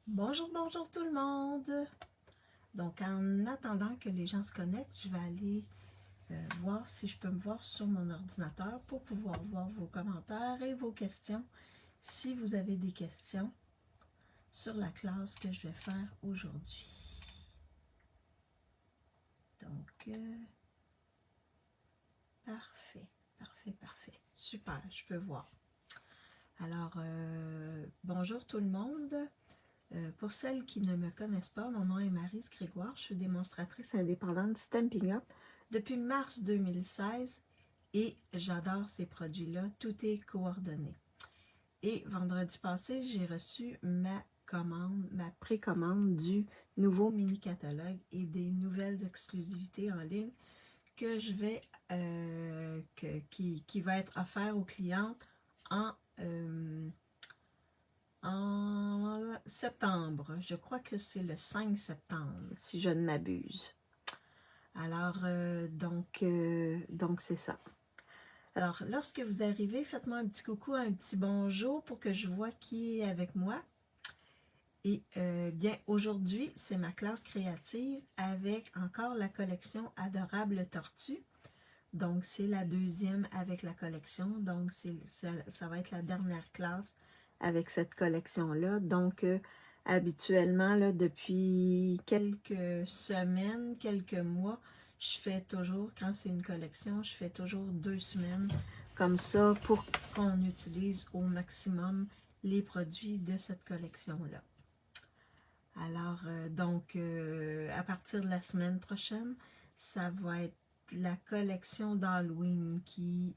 Bonjour, bonjour tout le monde. Donc, en attendant que les gens se connectent, je vais aller voir si je peux me voir sur mon ordinateur pour pouvoir voir vos commentaires et vos questions. Si vous avez des questions sur la classe que je vais faire aujourd'hui. Donc, parfait, parfait, parfait. Super, je peux voir. Alors, bonjour tout le monde. Pour celles qui ne me connaissent pas, mon nom est Maryse Grégoire. Je suis démonstratrice indépendante Stampin' Up depuis mars 2016 et j'adore ces produits-là. Tout est coordonné. Et vendredi passé, j'ai reçu ma précommande du nouveau mini-catalogue et des nouvelles exclusivités en ligne que je vais, qui va être offert aux clientes en septembre. Je crois que c'est le 5 septembre, si je ne m'abuse. Alors, donc c'est ça. Alors, lorsque vous arrivez, faites-moi un petit coucou, un petit bonjour pour que je vois qui est avec moi. Et bien, aujourd'hui, c'est ma classe créative avec encore la collection Adorable Tortue. Donc, c'est la deuxième avec la collection. Donc, ça va être la dernière classe avec cette collection-là. Donc, habituellement, là, depuis quelques semaines, quelques mois, je fais toujours, quand c'est une collection, je fais toujours 2 semaines comme ça pour qu'on utilise au maximum les produits de cette collection-là. Alors, à partir de la semaine prochaine, ça va être la collection d'Halloween qui,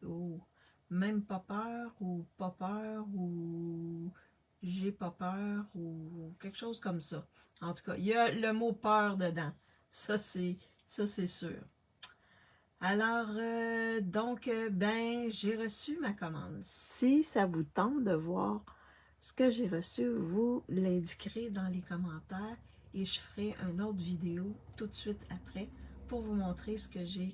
même pas peur ou j'ai pas peur ou quelque chose comme ça. En tout cas, il y a le mot peur dedans. Ça, c'est sûr. Alors, ben, j'ai reçu ma commande. Si ça vous tente de voir ce que j'ai reçu, vous l'indiquerez dans les commentaires et je ferai une autre vidéo tout de suite après pour vous montrer ce que j'ai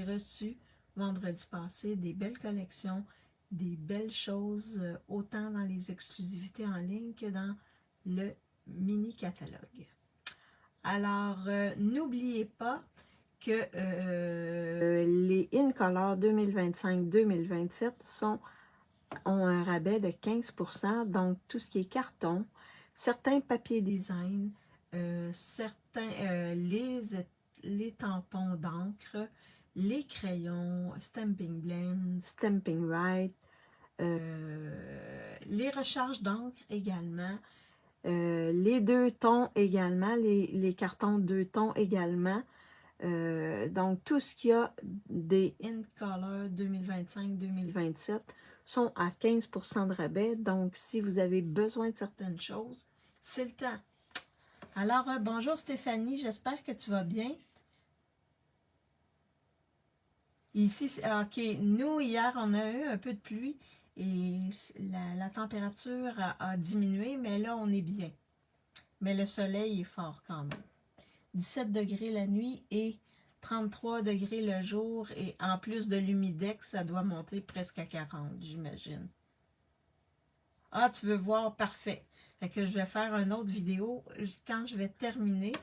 reçu vendredi passé, des belles collections, des belles choses, autant dans les exclusivités en ligne que dans le mini catalogue. Alors, n'oubliez pas que les InColor 2025-2027 ont un rabais de 15%, donc tout ce qui est carton, certains papiers design, les tampons d'encre, les crayons, Stampin' Blend, Stampin' Right, les recharges d'encre également, les 2 tons également, les cartons 2 tons également. Donc, tout ce qu'il y a des InColor 2025-2027 sont à 15% de rabais. Donc, si vous avez besoin de certaines choses, c'est le temps. Alors, bonjour Stéphanie, j'espère que tu vas bien. Ici, OK, nous, hier, on a eu un peu de pluie et la température a diminué, mais là, on est bien. Mais le soleil est fort quand même. 17 degrés la nuit et 33 degrés le jour. Et en plus de l'humidex, ça doit monter presque à 40, j'imagine. Ah, tu veux voir? Parfait. Fait que je vais faire une autre vidéo. Quand je vais terminer,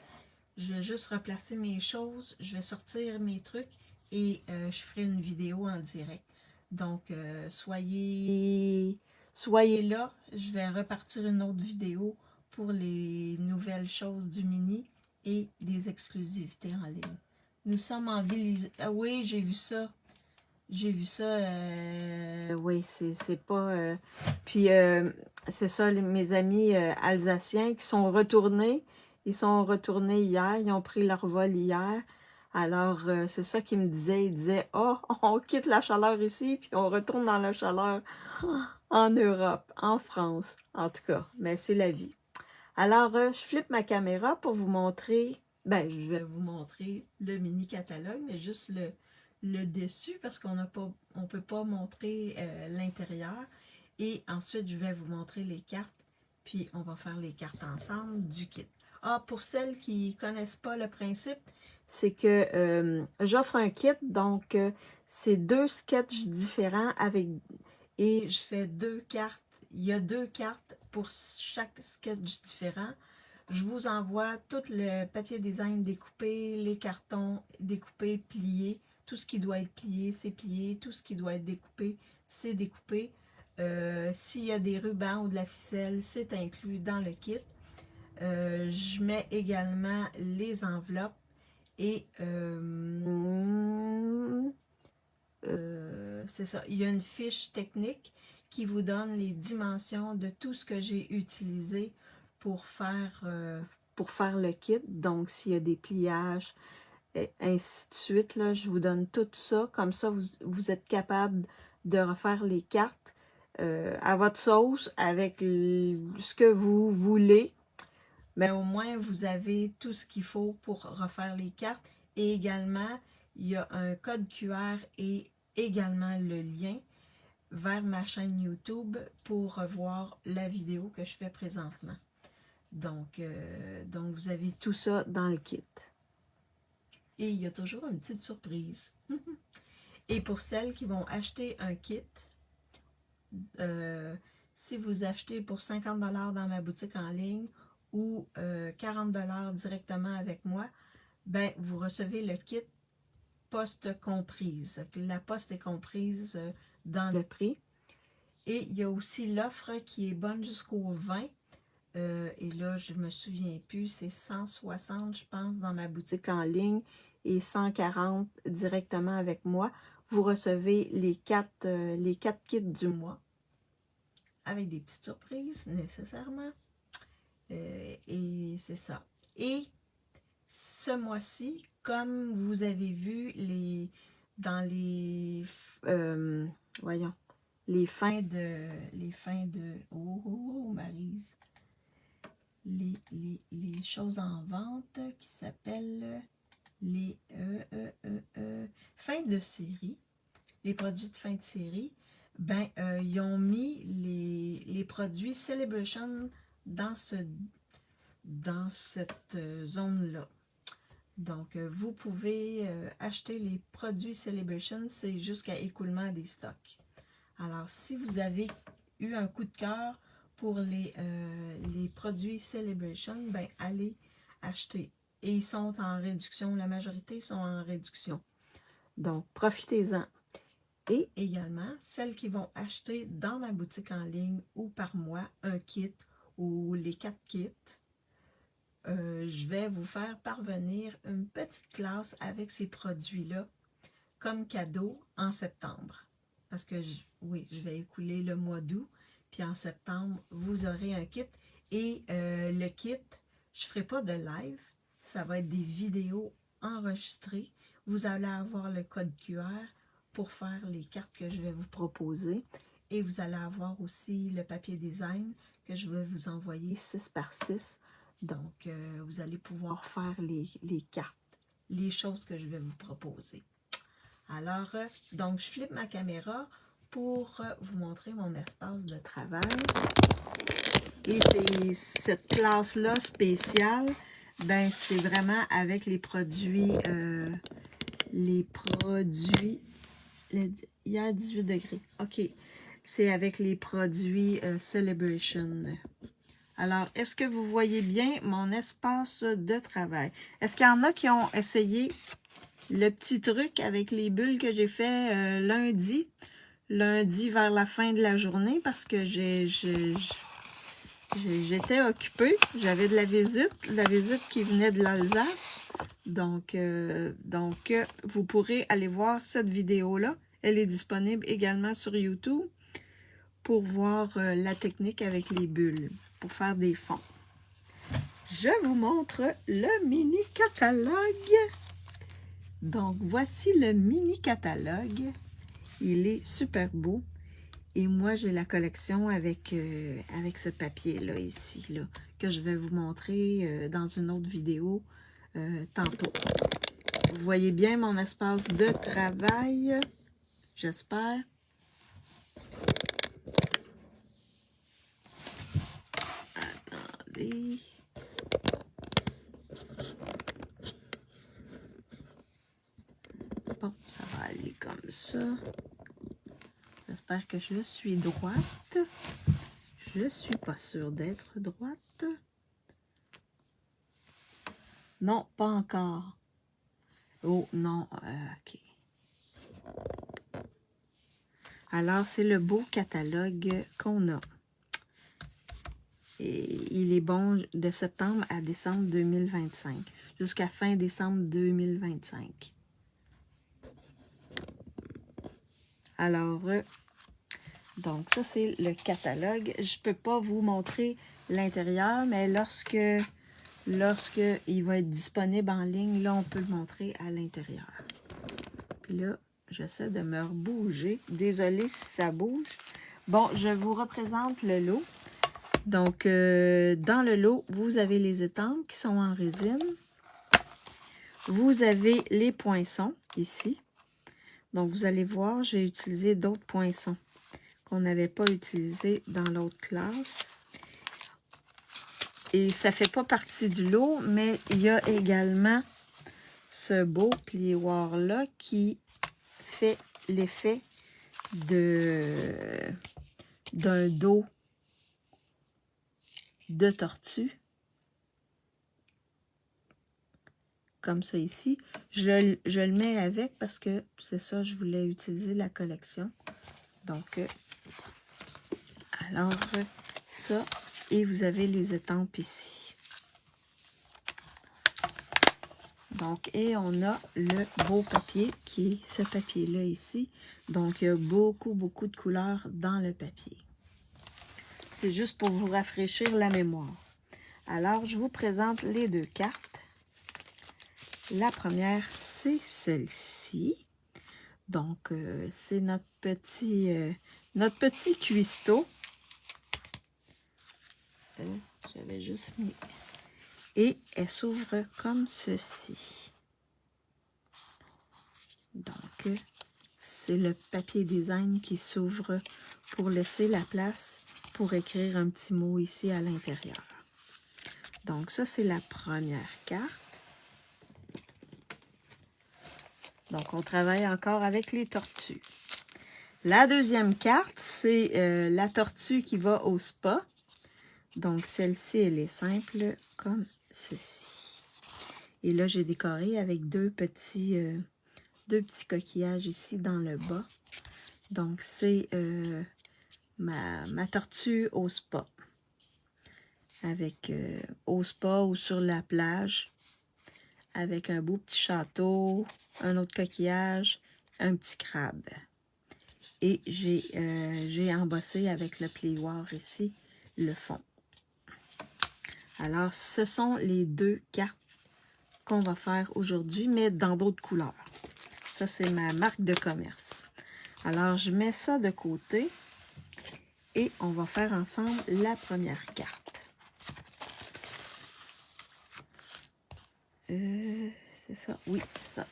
je vais juste replacer mes choses, je vais sortir mes trucs et je ferai une vidéo en direct. Donc, soyez là. Je vais repartir une autre vidéo pour les nouvelles choses du mini et des exclusivités en ligne. Nous sommes en ville... Ah oui, j'ai vu ça. J'ai vu ça. Oui, c'est pas... Puis, c'est ça, mes amis alsaciens qui sont retournés. Ils sont retournés hier. Ils ont pris leur vol hier. Alors, c'est ça qu'ils me disaient. Ils disaient, oh, on quitte la chaleur ici, puis on retourne dans la chaleur en Europe, en France, en tout cas. Mais c'est la vie. Alors, je flippe ma caméra pour vous montrer, ben, je vais vous montrer le mini catalogue, mais juste le dessus parce qu'on on peut pas montrer l'intérieur. Et ensuite, je vais vous montrer les cartes, puis on va faire les cartes ensemble du kit. Ah, pour celles qui connaissent pas le principe, c'est que j'offre un kit, donc c'est 2 sketchs différents et je fais 2 cartes. Il y a 2 cartes pour chaque sketch différent. Je vous envoie tout le papier design découpé, les cartons découpés, pliés. Tout ce qui doit être plié, c'est plié. Tout ce qui doit être découpé, c'est découpé. S'il y a des rubans ou de la ficelle, c'est inclus dans le kit. Je mets également les enveloppes et c'est ça. Il y a une fiche technique qui vous donne les dimensions de tout ce que j'ai utilisé pour faire le kit. Donc, s'il y a des pliages, et ainsi de suite, là, je vous donne tout ça. Comme ça, vous êtes capable de refaire les cartes à votre sauce avec ce que vous voulez. Mais au moins, vous avez tout ce qu'il faut pour refaire les cartes. Et également, il y a un code QR et également le lien vers ma chaîne YouTube pour revoir la vidéo que je fais présentement. Donc vous avez tout ça dans le kit. Et il y a toujours une petite surprise. Et pour celles qui vont acheter un kit, si vous achetez pour 50$ dans ma boutique en ligne ou 40$ directement avec moi, ben vous recevez le kit poste comprise. La poste est comprise dans le prix. Et il y a aussi l'offre qui est bonne jusqu'au 20. Et là, je me souviens plus, c'est 160, je pense, dans ma boutique en ligne et 140 directement avec moi. Vous recevez les quatre kits du mois avec des petites surprises, nécessairement. Et c'est ça. Et ce mois-ci, comme vous avez vu dans les voyons, les fins de Maryse, les choses en vente qui s'appellent les fins de série, les produits de fin de série, ben ils ont mis les produits Celebration dans cette zone-là. Donc, vous pouvez acheter les produits Celebration, c'est jusqu'à écoulement des stocks. Alors, si vous avez eu un coup de cœur pour les produits Celebration, ben allez acheter. Et ils sont en réduction, la majorité sont en réduction. Donc, profitez-en. Et également, celles qui vont acheter dans ma boutique en ligne ou par moi un kit ou les 4 kits, je vais vous faire parvenir une petite classe avec ces produits-là comme cadeau en septembre. Parce que, oui, je vais écouler le mois d'août, puis en septembre, vous aurez un kit. Et le kit, je ne ferai pas de live, ça va être des vidéos enregistrées. Vous allez avoir le code QR pour faire les cartes que je vais vous proposer. Et vous allez avoir aussi le papier design que je vais vous envoyer 6 par 6. Donc, vous allez pouvoir faire les cartes, les choses que je vais vous proposer. Alors, donc, je flippe ma caméra pour vous montrer mon espace de travail. Et c'est cette classe-là spéciale, ben c'est vraiment avec les produits, il y a 18 degrés. OK, c'est avec les produits Celebration. Alors, est-ce que vous voyez bien mon espace de travail? Est-ce qu'il y en a qui ont essayé le petit truc avec les bulles que j'ai fait lundi vers la fin de la journée parce que j'étais occupée, j'avais de la visite qui venait de l'Alsace. Donc, vous pourrez aller voir cette vidéo-là. Elle est disponible également sur YouTube pour voir la technique avec les bulles, pour faire des fonds. Je vous montre le mini catalogue. Donc, voici le mini catalogue. Il est super beau. Et moi, j'ai la collection avec ce papier-là, ici, là, que je vais vous montrer dans une autre vidéo tantôt. Vous voyez bien mon espace de travail, j'espère. Attendez. Bon, ça va aller comme ça. J'espère que je suis droite. Je suis pas sûre d'être droite. Non, pas encore. Oh, non, ok. Alors, c'est le beau catalogue qu'on a. Et il est bon de septembre à décembre 2025, jusqu'à fin décembre 2025. Alors, donc ça c'est le catalogue. Je ne peux pas vous montrer l'intérieur, mais lorsque il va être disponible en ligne, là on peut le montrer à l'intérieur. Puis là, j'essaie de me rebouger. Désolée si ça bouge. Bon, je vous représente le lot. Donc, dans le lot, vous avez les étampes qui sont en résine. Vous avez les poinçons ici. Donc, vous allez voir, j'ai utilisé d'autres poinçons qu'on n'avait pas utilisés dans l'autre classe. Et ça ne fait pas partie du lot, mais il y a également ce beau plioir-là qui fait l'effet d'un dos de tortue. Comme ça ici. Je le mets avec parce que c'est ça, je voulais utiliser la collection. Donc, alors, ça, et vous avez les étampes ici. Donc, et on a le beau papier qui est ce papier-là ici. Donc, il y a beaucoup, beaucoup de couleurs dans le papier. C'est juste pour vous rafraîchir la mémoire. Alors, je vous présente les deux cartes. La première, c'est celle-ci. Donc, c'est notre petit cuistot. J'avais juste mis. Et elle s'ouvre comme ceci. Donc, c'est le papier design qui s'ouvre pour laisser la place pour écrire un petit mot ici à l'intérieur. Donc, ça, c'est la première carte. Donc, on travaille encore avec les tortues. La deuxième carte, c'est la tortue qui va au spa. Donc, celle-ci, elle est simple comme ceci. Et là, j'ai décoré avec deux petits coquillages ici dans le bas. Donc, c'est ma tortue au spa. Avec au spa ou sur la plage. Avec un beau petit château, un autre coquillage, un petit crabe. Et j'ai embossé avec le plioir ici le fond. Alors, ce sont les deux cartes qu'on va faire aujourd'hui, mais dans d'autres couleurs. Ça, c'est ma marque de commerce. Alors, je mets ça de côté et on va faire ensemble la première carte. C'est ça? Oui, c'est ça.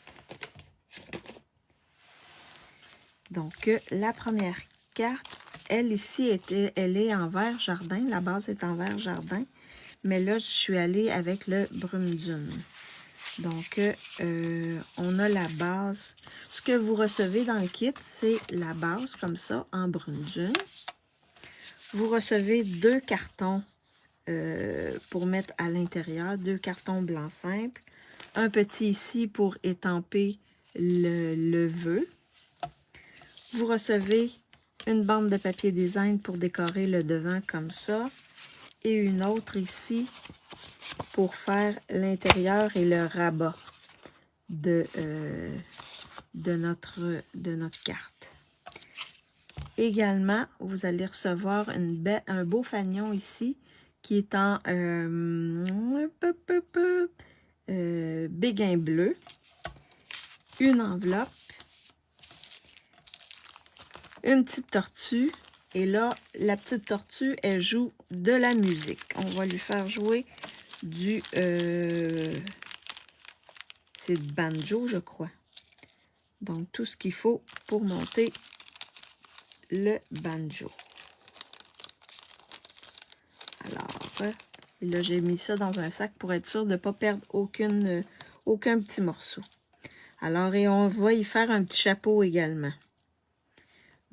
Donc, la première carte, elle ici, elle est en vert jardin. La base est en vert jardin. Mais là, je suis allée avec le brume dune. Donc, on a la base. Ce que vous recevez dans le kit, c'est la base, comme ça, en brume dune. Vous recevez deux cartons pour mettre à l'intérieur. Deux cartons blancs simples. Un petit ici pour étamper le vœu. Vous recevez une bande de papier design pour décorer le devant comme ça. Et une autre ici pour faire l'intérieur et le rabat de notre carte. Également, vous allez recevoir un beau fanion ici qui est en béguin bleu. Une enveloppe. Une petite tortue. Et là, la petite tortue, elle joue de la musique. On va lui faire jouer du... c'est de banjo, je crois. Donc, tout ce qu'il faut pour monter le banjo. Alors, là, j'ai mis ça dans un sac pour être sûr de ne pas perdre aucun petit morceau. Alors, et on va y faire un petit chapeau également.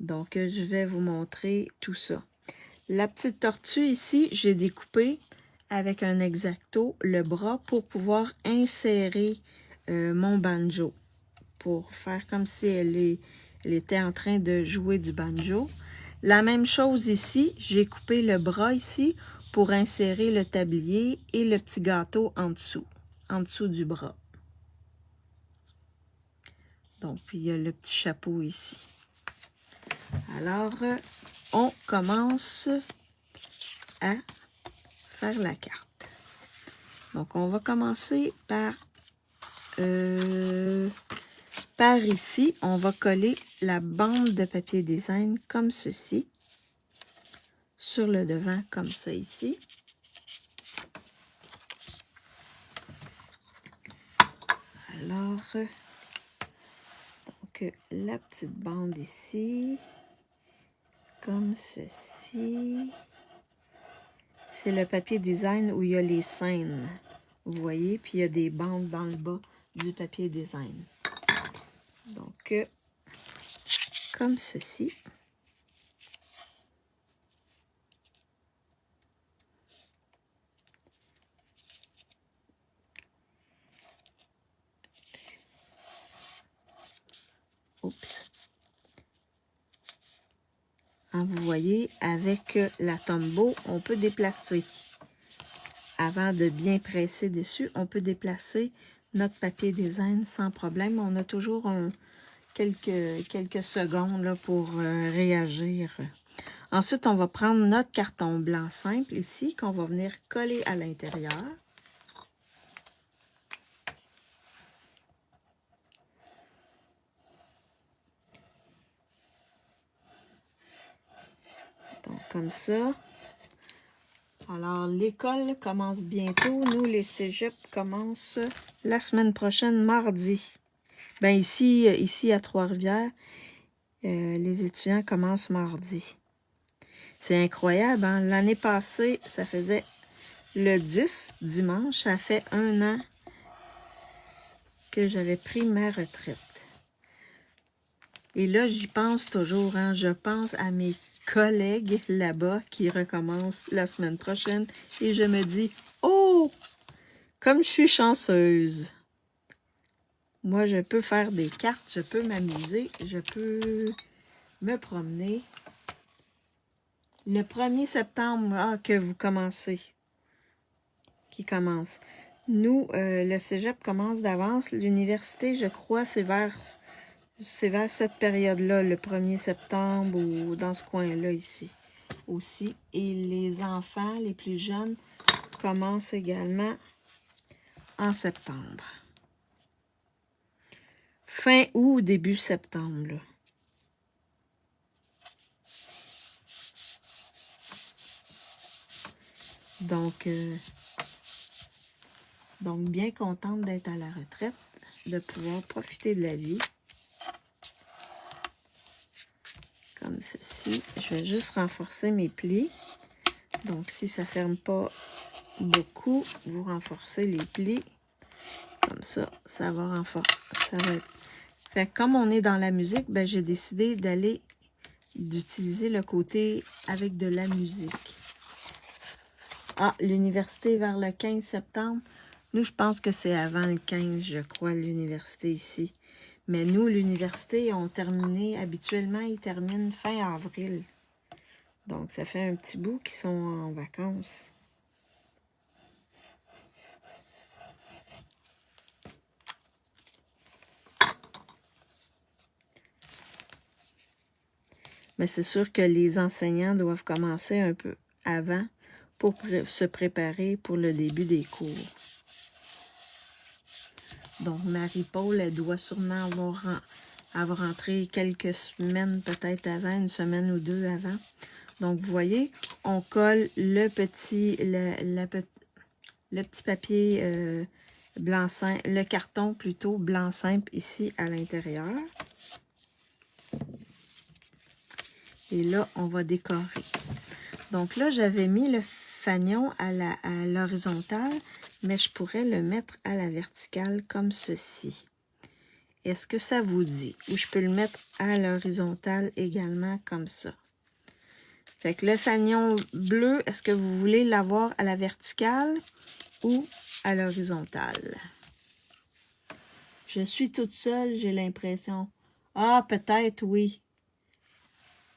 Donc, je vais vous montrer tout ça. La petite tortue ici, j'ai découpé avec un X-Acto le bras pour pouvoir insérer mon banjo. Pour faire comme si elle était en train de jouer du banjo. La même chose ici, j'ai coupé le bras ici pour insérer le tablier et le petit gâteau en dessous du bras. Donc, puis il y a le petit chapeau ici. Alors, on commence à faire la carte. Donc, on va commencer par ici, on va coller la bande de papier design comme ceci, sur le devant comme ça ici. Alors, donc la petite bande ici, comme ceci. C'est le papier design où il y a les scènes, vous voyez, puis il y a des bandes dans le bas du papier design. Donc, comme ceci. Oups. Hein, vous voyez, avec la Tombow, on peut déplacer. Avant de bien presser dessus, on peut déplacer notre papier design sans problème. On a toujours quelques secondes là, pour réagir. Ensuite, on va prendre notre carton blanc simple ici, qu'on va venir coller à l'intérieur. Donc, comme ça. Alors, l'école commence bientôt. Nous, les cégeps commencent la semaine prochaine, mardi. Ben ici à Trois-Rivières, les étudiants commencent mardi. C'est incroyable, hein? L'année passée, ça faisait le 10, dimanche, ça fait 1 an que j'avais pris ma retraite. Et là, j'y pense toujours, hein? Je pense à mes collègues là-bas qui recommencent la semaine prochaine et je me dis, oh, comme je suis chanceuse. Moi, je peux faire des cartes, je peux m'amuser, je peux me promener. Le 1er septembre, que vous commencez, qui commence. Nous, le cégep commence d'avance. L'université, je crois, c'est vers cette période-là, le 1er septembre ou dans ce coin-là ici aussi. Et les enfants, les plus jeunes, commencent également en septembre. Fin août, début septembre, là. Donc, bien contente d'être à la retraite, de pouvoir profiter de la vie. Comme ceci. Je vais juste renforcer mes plis. Donc, si ça ne ferme pas beaucoup, vous renforcez les plis. Comme ça, ça va renforcer. Ça va être... Fait que comme on est dans la musique, ben, j'ai décidé d'utiliser le côté avec de la musique. Ah, l'université vers le 15 septembre. Nous, je pense que c'est avant le 15, je crois, l'université ici. Mais nous, l'université, on terminé, habituellement, ils terminent fin avril. Donc, ça fait un petit bout qu'ils sont en vacances. Mais c'est sûr que les enseignants doivent commencer un peu avant pour se préparer pour le début des cours. Donc, Marie-Paul, elle doit sûrement avoir rentré quelques semaines, peut-être avant, une semaine ou deux avant. Donc, vous voyez, on colle le petit papier blanc simple, le carton plutôt blanc simple ici à l'intérieur. Et là, on va décorer. Donc là, j'avais mis le fanion à l'horizontale, mais je pourrais le mettre à la verticale comme ceci. Est-ce que ça vous dit? Ou je peux le mettre à l'horizontale également comme ça. Fait que le fanion bleu, est-ce que vous voulez l'avoir à la verticale ou à l'horizontale? Je suis toute seule, j'ai l'impression. Ah, peut-être, oui.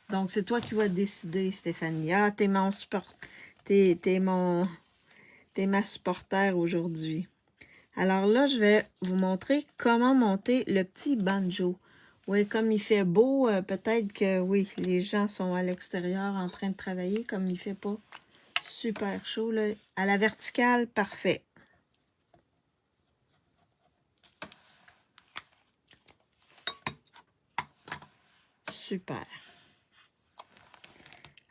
Donc, c'est toi qui vas décider, Stéphanie. Ah, t'es ma supporter aujourd'hui. Alors là, je vais vous montrer comment monter le petit banjo. Oui, comme il fait beau, peut-être que oui, les gens sont à l'extérieur en train de travailler, comme il fait pas super chaud. Là. À la verticale, parfait. Super.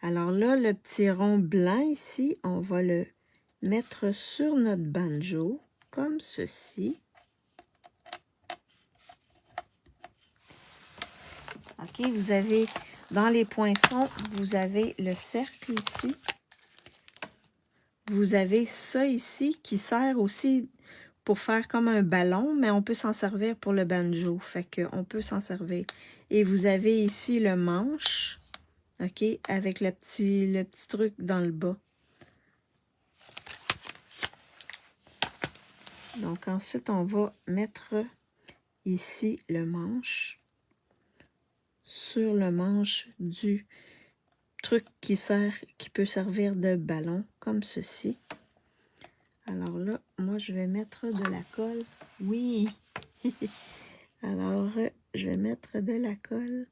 Alors là, le petit rond blanc ici, on va le mettre sur notre banjo, comme ceci. OK, vous avez, dans les poinçons, vous avez le cercle ici. Vous avez ça ici qui sert aussi pour faire comme un ballon, mais on peut s'en servir pour le banjo. Fait qu'on peut s'en servir. Et vous avez ici le manche, OK, avec le petit truc dans le bas. Donc ensuite, on va mettre ici le manche sur le manche du truc qui peut servir de ballon, comme ceci. Alors là, moi, je vais mettre de la colle. Oui! Alors, je vais mettre de la colle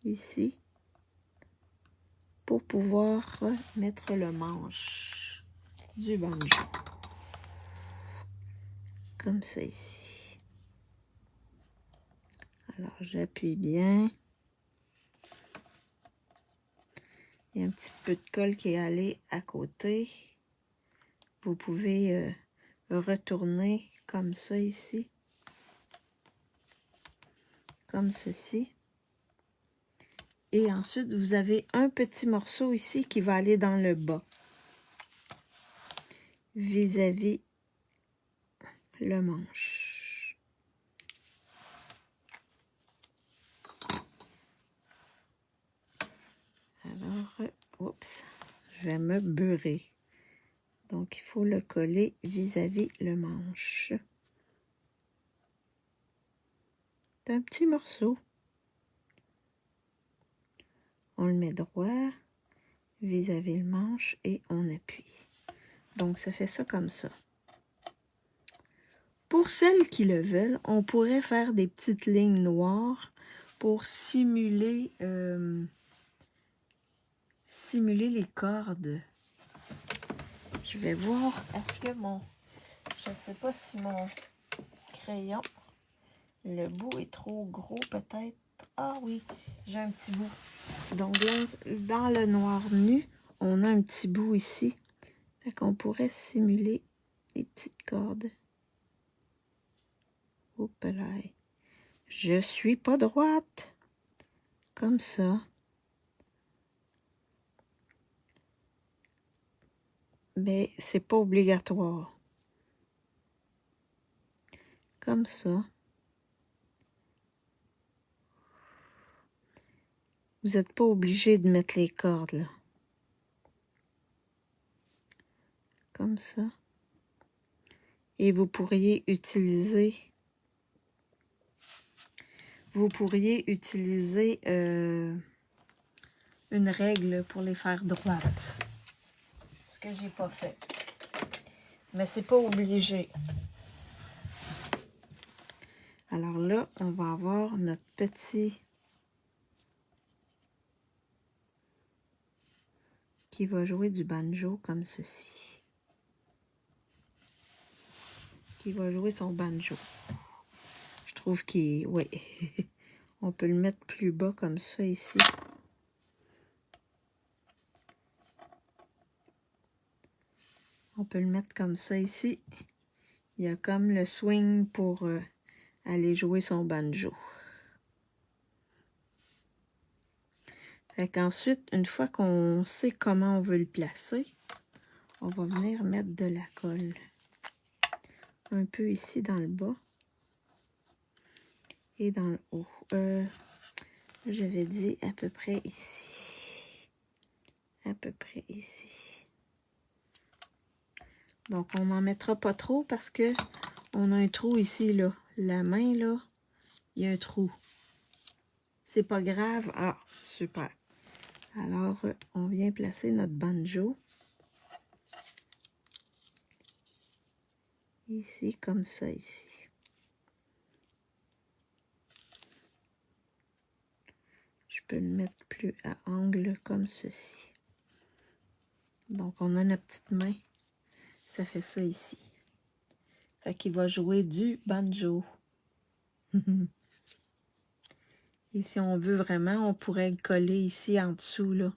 ici pour pouvoir mettre le manche du banjo. Comme ça ici. Alors, j'appuie bien. Il y a un petit peu de colle qui est allé à côté. Vous pouvez retourner comme ça ici. Comme ceci. Et ensuite, vous avez un petit morceau ici qui va aller dans le bas. Vis-à-vis le manche. Alors, oups, je vais me beurrer. Donc, il faut le coller vis-à-vis le manche. C'est un petit morceau. On le met droit vis-à-vis le manche et on appuie. Donc, ça fait ça comme ça. Pour celles qui le veulent, on pourrait faire des petites lignes noires pour simuler les cordes. Je vais voir, est-ce que je ne sais pas si mon crayon, le bout est trop gros peut-être. Ah oui, j'ai un petit bout. Donc là, dans le noir nu, on a un petit bout ici. Fait qu'on pourrait simuler des petites cordes. Oups là. Je suis pas droite. Comme ça. Mais c'est pas obligatoire. Comme ça. Vous n'êtes pas obligé de mettre les cordes là. Comme ça. Et vous pourriez utiliser une règle pour les faire droites. Ce que j'ai pas fait. Mais c'est pas obligé. Alors là, on va avoir notre petit qui va jouer du banjo comme ceci. Qui va jouer son banjo. Je trouve qu'il... Oui. On peut le mettre plus bas comme ça ici. On peut le mettre comme ça ici. Il y a comme le swing pour aller jouer son banjo. Fait qu'ensuite, une fois qu'on sait comment on veut le placer, on va venir mettre de la colle. Un peu ici dans le bas. Et dans le haut. J'avais dit à peu près ici. À peu près ici. Donc, on n'en mettra pas trop parce que on a un trou ici, là. La main, là, il y a un trou. C'est pas grave. Ah, super. Alors, on vient placer notre banjo. Ici, comme ça, ici. Je peux le mettre plus à angle comme ceci. Donc, on a notre petite main. Ça fait ça ici. Fait qu'il va jouer du banjo. Et si on veut vraiment, on pourrait le coller ici en dessous, là,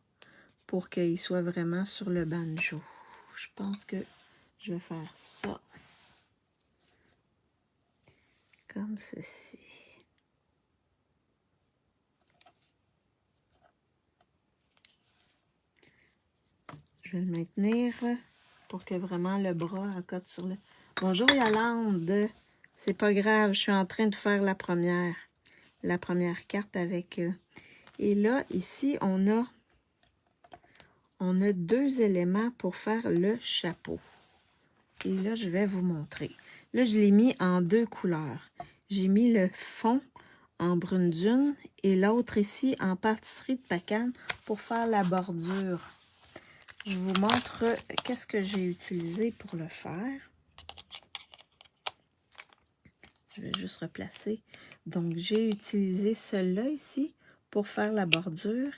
pour qu'il soit vraiment sur le banjo. Je pense que je vais faire ça. Comme ceci. Je vais le maintenir pour que vraiment le bras accote sur le... Bonjour Yolande! C'est pas grave, je suis en train de faire la première carte avec... Et là, ici, on a 2 éléments pour faire le chapeau. Et là, je vais vous montrer. Là, je l'ai mis en 2 couleurs. J'ai mis le fond en brune dune et l'autre ici en pâtisserie de pacane pour faire la bordure. Je vous montre qu'est-ce que j'ai utilisé pour le faire. Je vais juste replacer. Donc, j'ai utilisé celui-là ici pour faire la bordure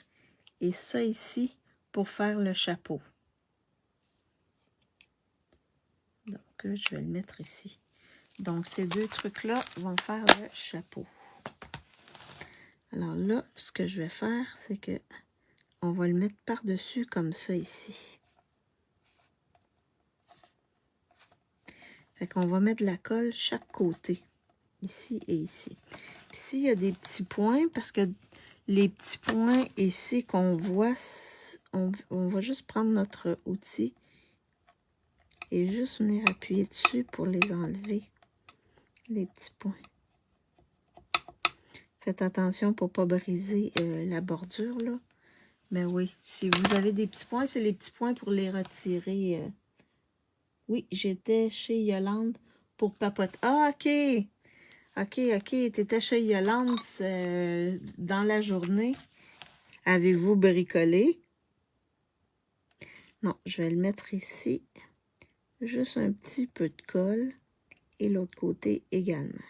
et ça ici pour faire le chapeau. Donc, je vais le mettre ici. Donc, ces 2 trucs-là vont faire le chapeau. Alors là, ce que je vais faire, c'est que on va le mettre par-dessus comme ça ici. Fait qu'on va mettre de la colle chaque côté, ici et ici. Puis s'il y a des petits points, parce que les petits points ici qu'on voit, on va juste prendre notre outil et juste venir appuyer dessus pour les enlever, les petits points. Faites attention pour ne pas briser la bordure, là. Mais oui, si vous avez des petits points, c'est les petits points pour les retirer. Oui, j'étais chez Yolande pour papoter. Ah, OK! OK. T'étais chez Yolande dans la journée. Avez-vous bricolé? Non, je vais le mettre ici. Juste un petit peu de colle. Et l'autre côté également.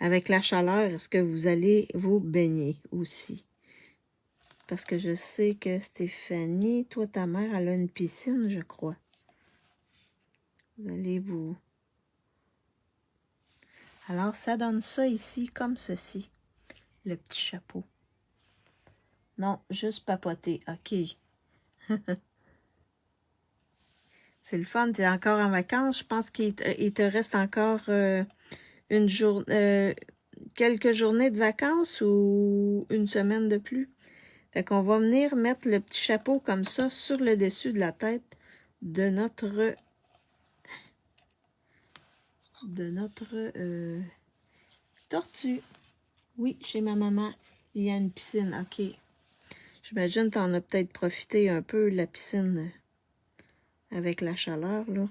Avec la chaleur, est-ce que vous allez vous baigner aussi? Parce que je sais que Stéphanie, toi, ta mère, elle a une piscine, je crois. Vous allez vous... Alors, ça donne ça ici, comme ceci. Le petit chapeau. Non, juste papoter. OK. C'est le fun. Tu es encore en vacances. Je pense qu'il te reste encore quelques journées de vacances ou une semaine de plus. Fait qu'on va venir mettre le petit chapeau comme ça sur le dessus de la tête de notre tortue. Oui, chez ma maman, il y a une piscine. OK. J'imagine que tu en as peut-être profité un peu, la piscine, avec la chaleur, là.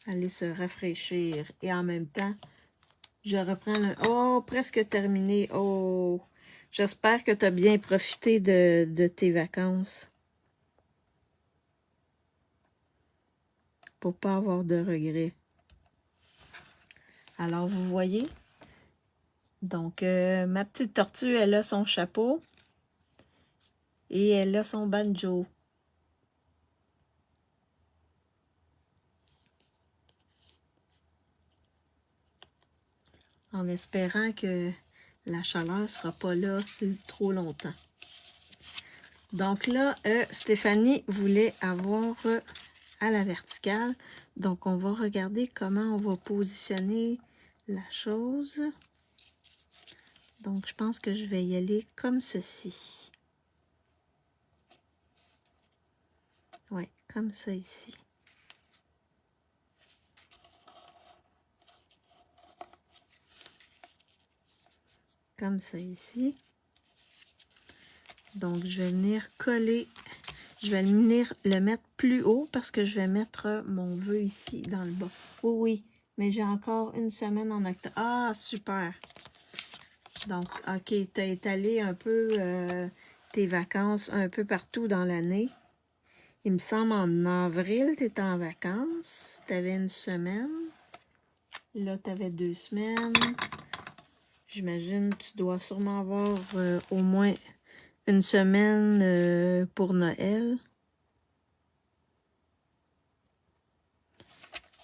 Aller se rafraîchir. Et en même temps, je reprends le... Oh, presque terminé. Oh, j'espère que tu as bien profité de tes vacances. Pour pas avoir de regrets. Alors, vous voyez? Donc, ma petite tortue, elle a son chapeau. Et elle a son banjo. En espérant que la chaleur ne sera pas là trop longtemps. Donc là, Stéphanie voulait avoir à la verticale. Donc, on va regarder comment on va positionner la chose. Donc, je pense que je vais y aller comme ceci. Oui, comme ça ici. comme ça ici. Donc, je vais venir coller, je vais venir le mettre plus haut parce que je vais mettre mon vœu ici dans le bas. Oui, oui, mais j'ai encore une semaine en octobre. Ah, super! Donc, OK, tu as étalé un peu tes vacances un peu partout dans l'année. Il me semble en avril, tu étais en vacances. Tu avais une semaine. Là, tu avais 2 semaines. J'imagine que tu dois sûrement avoir au moins une semaine pour Noël.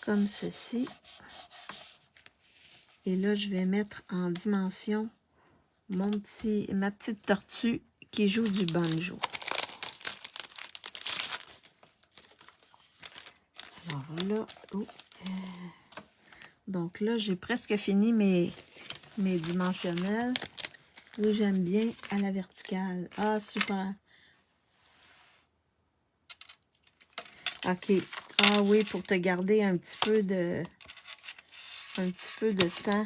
Comme ceci. Et là, je vais mettre en dimension ma petite tortue qui joue du banjo. Alors là, donc là, j'ai presque fini mes dimensionnels. Oui, j'aime bien à la verticale. Ah, super. OK. Ah oui, pour te garder un petit peu de temps.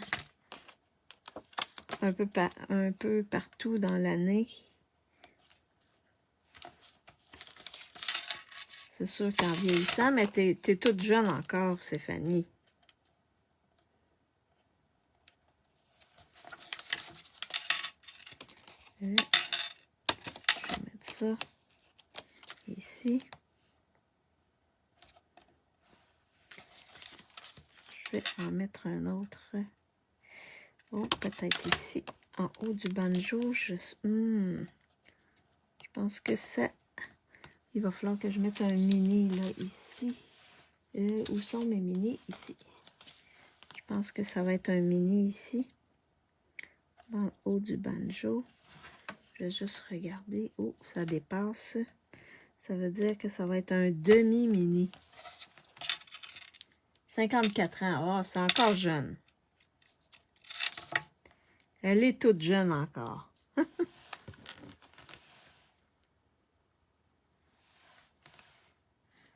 Un peu partout dans l'année. C'est sûr qu'en vieillissant, mais t'es toute jeune encore, Stéphanie. Je vais mettre ça ici. Je vais en mettre un autre. Oh, peut-être ici, en haut du banjo. Je pense que ça... Il va falloir que je mette un mini, là, ici. Où sont mes mini? Ici. Je pense que ça va être un mini ici. Dans le haut du banjo. Je vais juste regarder. Oh, ça dépasse. Ça veut dire que ça va être un demi-mini. 54 ans. Oh, c'est encore jeune. Elle est toute jeune encore.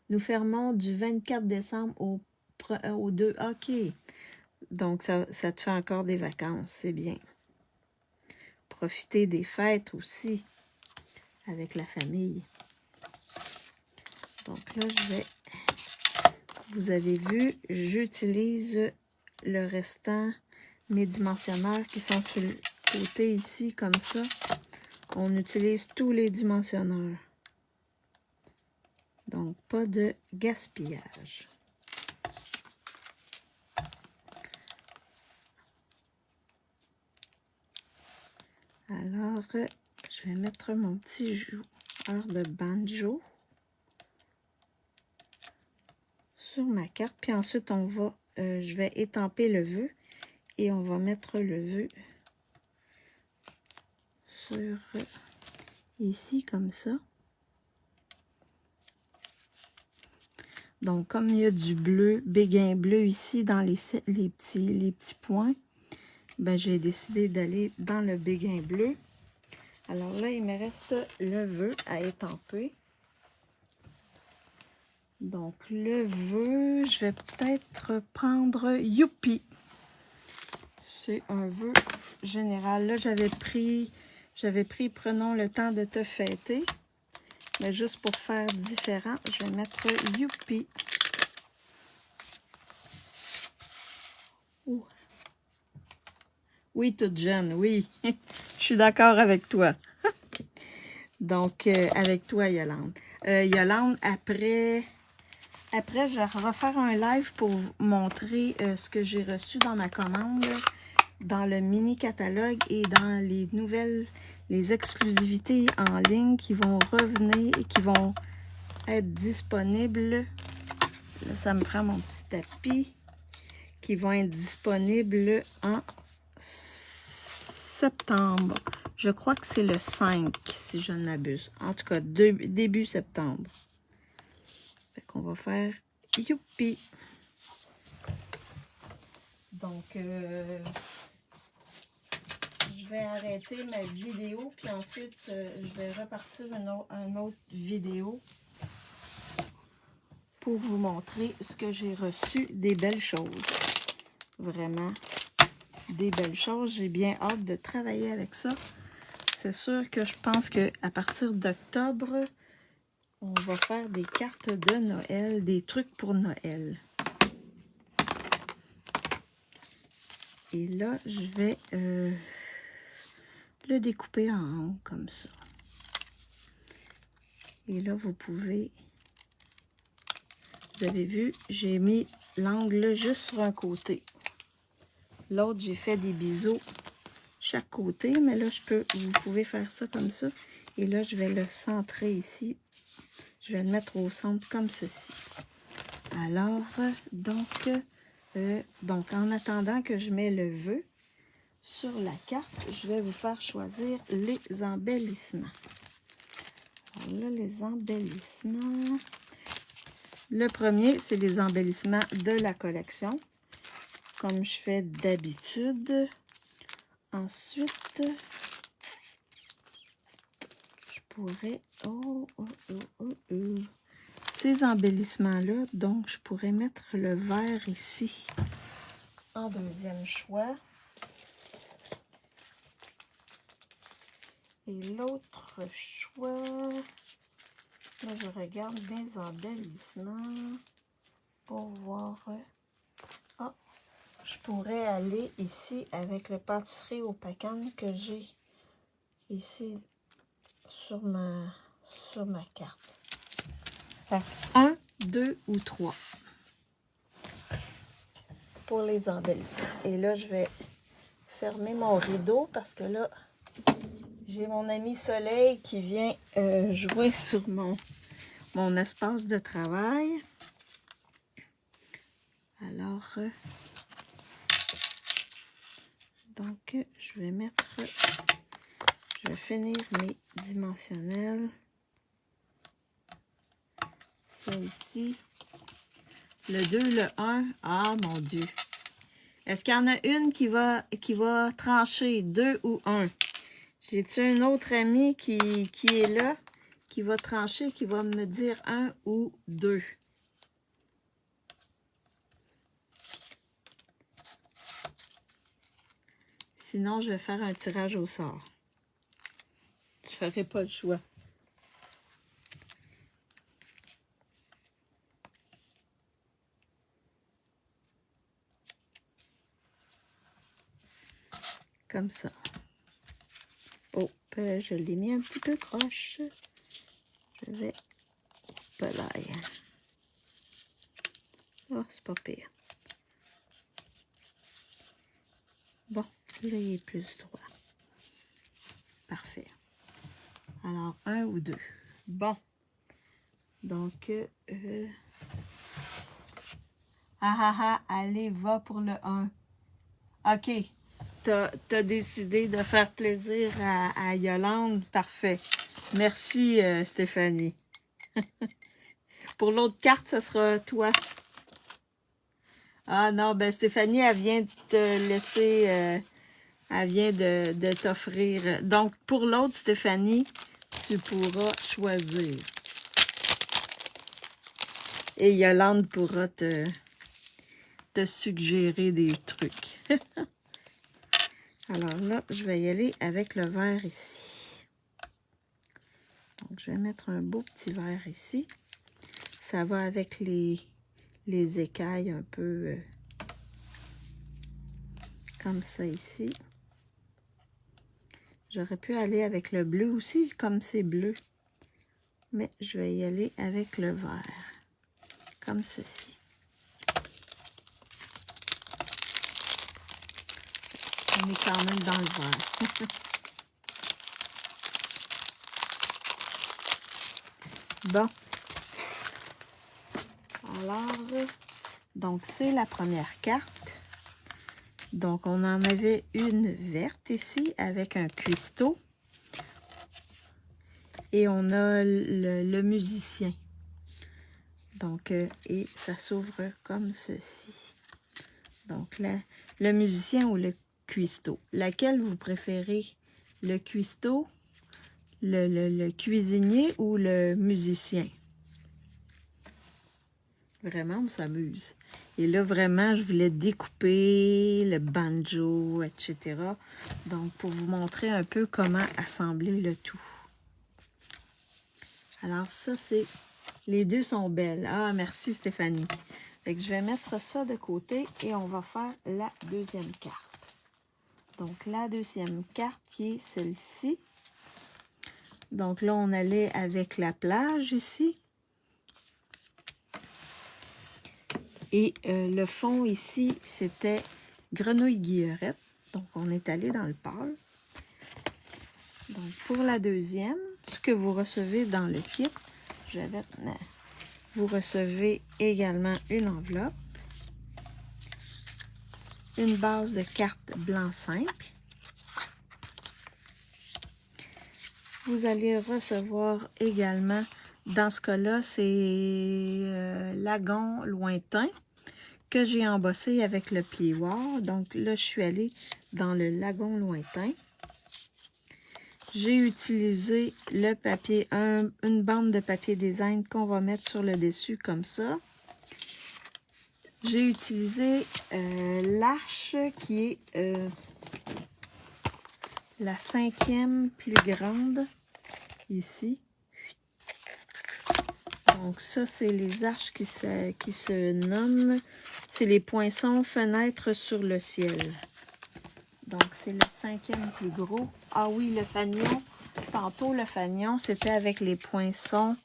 Nous fermons du 24 décembre au 2. OK. Donc, ça te fait encore des vacances. C'est bien. Profiter des fêtes aussi avec la famille. Donc là, vous avez vu, j'utilise le restant, mes dimensionneurs qui sont sur le côté ici, comme ça. On utilise tous les dimensionneurs. Donc, pas de gaspillage. Alors, je vais mettre mon petit joueur de banjo sur ma carte. Puis ensuite, je vais étamper le vœu et on va mettre le vœu sur ici, comme ça. Donc, comme il y a du bleu, béguin bleu ici dans les petits points, ben, j'ai décidé d'aller dans le béguin bleu. Alors là, il me reste le vœu à étamper. Donc, le vœu, je vais peut-être prendre Youpi. C'est un vœu général. Là, j'avais pris prenons le temps de te fêter. Mais juste pour faire différent, je vais mettre Youpi. Ouh. Oui, toute jeune, oui. Je suis d'accord avec toi. Donc, avec toi, Yolande. Yolande, après, je vais refaire un live pour vous montrer ce que j'ai reçu dans ma commande, dans le mini catalogue et dans les exclusivités en ligne qui vont revenir et qui vont être disponibles. Là, ça me prend mon petit tapis. Qui vont être disponibles en septembre. Je crois que c'est le 5, si je ne m'abuse. En tout cas, début septembre. Fait qu'on va faire Youpi. Donc, je vais arrêter ma vidéo, puis ensuite, je vais repartir une autre vidéo pour vous montrer ce que j'ai reçu, des belles choses. Vraiment des belles choses. J'ai bien hâte de travailler avec ça. C'est sûr que je pense qu'à partir d'octobre, on va faire des cartes de Noël, des trucs pour Noël. Et là, je vais le découper en haut comme ça. Et là, vous avez vu, j'ai mis l'angle juste sur un côté. L'autre, j'ai fait des biseaux chaque côté, mais là, vous pouvez faire ça comme ça. Et là, je vais le centrer ici. Je vais le mettre au centre comme ceci. Alors, donc en attendant que je mets le vœu sur la carte, je vais vous faire choisir les embellissements. Alors là, les embellissements. Le premier, c'est les embellissements de la collection, comme je fais d'habitude. Ensuite, je pourrais... Ces embellissements-là, donc je pourrais mettre le vert ici en deuxième choix. Et l'autre choix, là je regarde mes embellissements pour voir. Ah, je pourrais aller ici avec le pâtisserie au pacane que j'ai ici sur ma carte. Fait 1, 2 ou 3 pour les embellissements. Et là, je vais fermer mon rideau parce que là, j'ai mon ami Soleil qui vient jouer sur mon espace de travail. Alors, donc, je vais finir mes dimensionnels. Ça ici. Le 2, le 1. Ah, mon Dieu. Est-ce qu'il y en a une qui va trancher, 2 ou 1? J'ai-tu un autre ami qui est là, qui va trancher, qui va me dire 1 ou 2? Sinon, je vais faire un tirage au sort. Je n'aurai pas le choix. Comme ça. Oh, je l'ai mis un petit peu croche. Je vais... Pelaille. Oh, c'est pas pire. Bon, là, il est plus droit. Parfait. Alors, 1 ou 2. Bon. Donc, allez, va pour le 1. OK. T'as décidé de faire plaisir à Yolande. Parfait. Merci, Stéphanie. Pour l'autre carte, ça sera toi. Ah non, ben Stéphanie, elle vient de te laisser... elle vient de t'offrir. Donc, pour l'autre, Stéphanie, tu pourras choisir. Et Yolande pourra te suggérer des trucs. Alors là, je vais y aller avec le vert ici. Donc, je vais mettre un beau petit vert ici. Ça va avec les écailles un peu comme ça ici. J'aurais pu aller avec le bleu aussi, comme c'est bleu. Mais je vais y aller avec le vert, comme ceci. On est quand même dans le vert. Bon. Alors, donc c'est la première carte. Donc, on en avait une verte ici avec un cuistot. Et on a le musicien. Donc, et ça s'ouvre comme ceci. Donc, là, le musicien ou le cuistot. Laquelle vous préférez? Le cuistot, le cuisinier ou le musicien? Vraiment, on s'amuse. Et là, vraiment, je voulais découper le banjo, etc. Donc, pour vous montrer un peu comment assembler le tout. Alors, ça, c'est... Les deux sont belles. Ah, merci Stéphanie. Fait que je vais mettre ça de côté et on va faire la deuxième carte. Donc, la deuxième carte qui est celle-ci. Donc là, on allait avec la plage ici. Et le fond ici, c'était grenouille guillerette. Donc, on est allé dans le pâle. Donc, pour la deuxième, ce que vous recevez dans le kit, vous recevez également une enveloppe, une base de cartes blanc simple. Vous allez recevoir également, dans ce cas-là, c'est lagon lointain que j'ai embossé avec le plioir. Donc là, je suis allée dans le lagon lointain. J'ai utilisé le papier, une bande de papier design qu'on va mettre sur le dessus comme ça. J'ai utilisé l'arche qui est la 5e plus grande ici. Donc ça, c'est les arches qui se nomment. C'est les poinçons fenêtres sur le ciel. Donc c'est le 5e plus gros. Ah oui, le fanion. Tantôt, le fanion, c'était avec les poinçons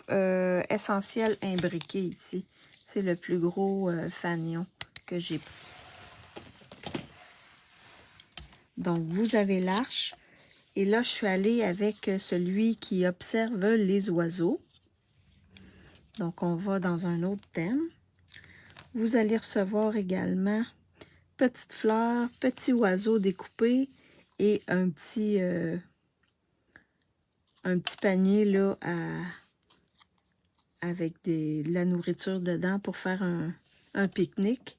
essentiels imbriqués ici. C'est le plus gros fanion que j'ai pris. Donc, vous avez l'arche. Et là, je suis allée avec celui qui observe les oiseaux. Donc, on va dans un autre thème. Vous allez recevoir également petites fleurs, petits oiseaux découpés et un petit panier là avec de la nourriture dedans pour faire un pique-nique.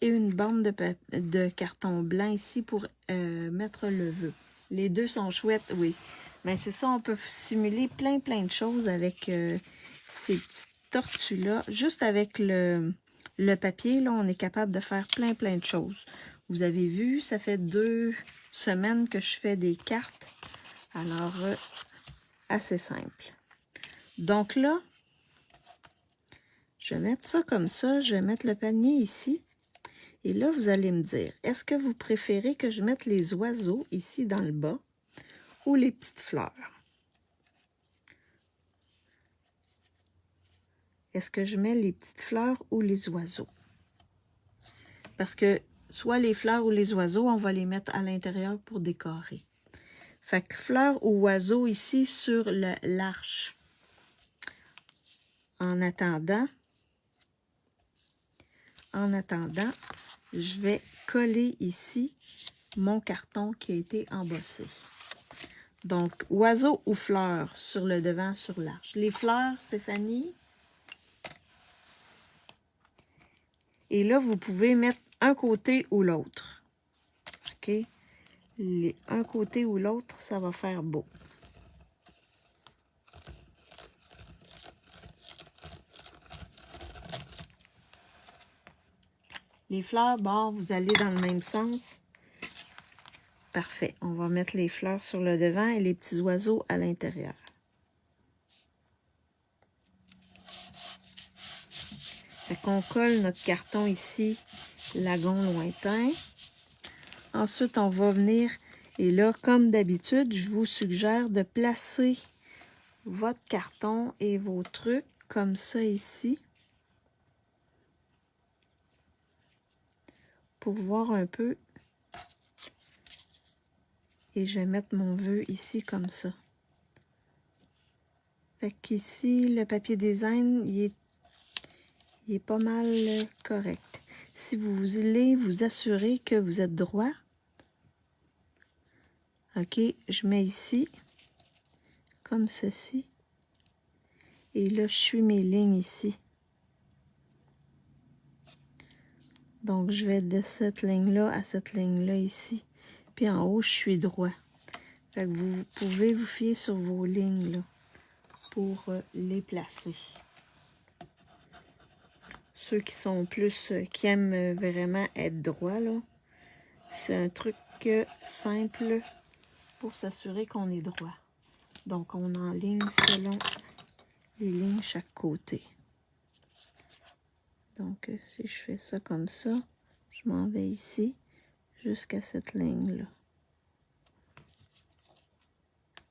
Et une bande de carton blanc ici pour mettre le vœu. Les deux sont chouettes, oui. Mais c'est ça, on peut simuler plein de choses avec ces petites tortues-là. Juste avec le papier, là, on est capable de faire plein de choses. Vous avez vu, ça fait 2 semaines que je fais des cartes. Alors, assez simple. Donc là, je vais mettre ça comme ça. Je vais mettre le panier ici. Et là, vous allez me dire, est-ce que vous préférez que je mette les oiseaux ici dans le bas ou les petites fleurs? Est-ce que je mets les petites fleurs ou les oiseaux? Parce que soit les fleurs ou les oiseaux, on va les mettre à l'intérieur pour décorer. Fait que fleurs ou oiseaux ici sur l'arche. En attendant, je vais coller ici mon carton qui a été embossé. Donc, oiseaux ou fleurs sur le devant, sur l'arche. Les fleurs, Stéphanie. Et là, vous pouvez mettre un côté ou l'autre. OK? Un côté ou l'autre, ça va faire beau. Les fleurs, bon, vous allez dans le même sens. Parfait. On va mettre les fleurs sur le devant et les petits oiseaux à l'intérieur. Fait qu'on colle notre carton ici, lagon lointain. Ensuite, on va venir, et là, comme d'habitude, je vous suggère de placer votre carton et vos trucs comme ça ici. Pour voir un peu. Et je vais mettre mon vœu ici comme ça. Fait qu'ici, le papier design, il est pas mal correct. Si vous voulez vous assurer que vous êtes droit, ok, je mets ici, comme ceci. Et là, je suis mes lignes ici. Donc, je vais de cette ligne-là à cette ligne-là ici. Puis en haut, je suis droit. Fait que vous pouvez vous fier sur vos lignes là, pour les placer. Ceux qui sont plus, qui aiment vraiment être droit, là. C'est un truc simple pour s'assurer qu'on est droit. Donc, on enligne selon les lignes chaque côté. Donc, si je fais ça comme ça, je m'en vais ici jusqu'à cette ligne-là.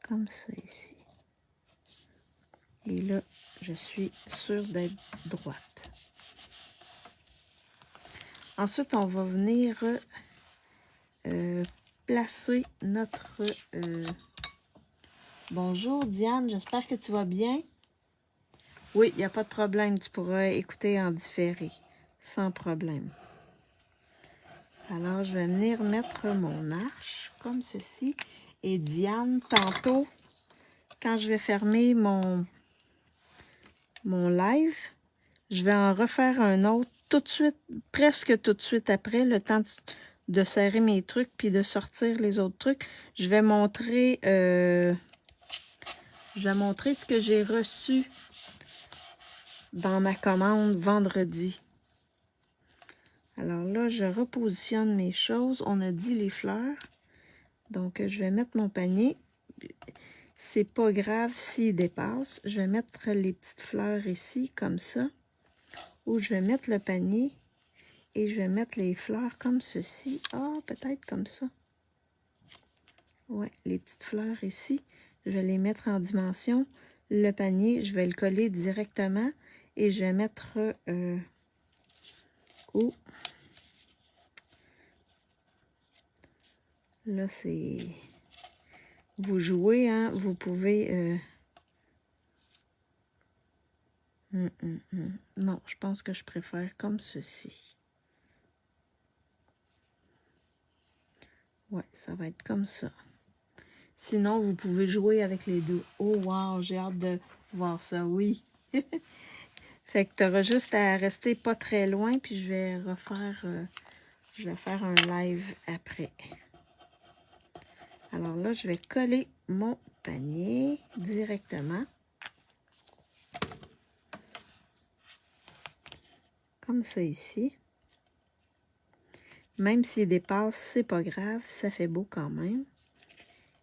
Comme ça ici. Et là, je suis sûre d'être droite. Ensuite, on va venir placer notre... Bonjour Diane, j'espère que tu vas bien. Oui, il n'y a pas de problème, tu pourras écouter en différé, sans problème. Alors, je vais venir mettre mon arche comme ceci. Et Diane, tantôt, quand je vais fermer mon live, je vais en refaire un autre tout de suite, presque tout de suite après, le temps de serrer mes trucs puis de sortir les autres trucs. Je vais montrer ce que j'ai reçu dans ma commande vendredi. Alors là, je repositionne mes choses. On a dit les fleurs. Donc, je vais mettre mon panier. C'est pas grave s'il dépasse. Je vais mettre les petites fleurs ici, comme ça. Ou je vais mettre le panier. Et je vais mettre les fleurs comme ceci. Ah, peut-être comme ça. Ouais, les petites fleurs ici. Je vais les mettre en dimension. Le panier, je vais le coller directement. Et je vais mettre... Là, c'est... Vous jouez, hein? Vous pouvez... Non, je pense que je préfère comme ceci. Ouais, ça va être comme ça. Sinon, vous pouvez jouer avec les deux. Oh, wow, j'ai hâte de voir ça, oui. Fait que tu auras juste à rester pas très loin, puis je vais refaire... je vais faire un live après. Alors là, je vais coller mon panier directement. Comme ça ici. Même s'il dépasse, c'est pas grave, ça fait beau quand même.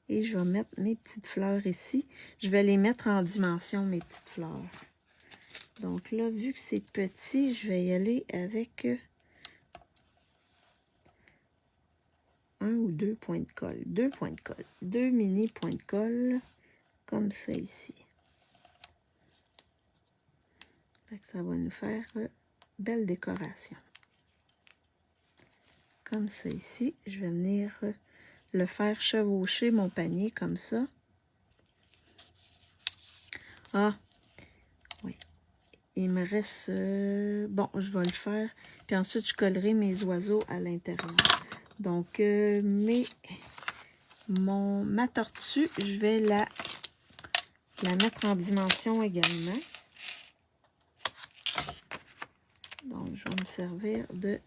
Et je vais mettre mes petites fleurs ici. Je vais les mettre en dimension, mes petites fleurs. Donc là, vu que c'est petit, je vais y aller avec un ou deux points de colle. Deux points de colle. Deux mini points de colle, comme ça ici. Fait que ça va nous faire belle décoration. Comme ça ici, je vais venir le faire chevaucher mon panier comme ça. Ah, oui. Il me reste... bon, je vais le faire. Puis ensuite, je collerai mes oiseaux à l'intérieur. Donc, ma tortue, je vais la mettre en dimension également. Donc, je vais me servir de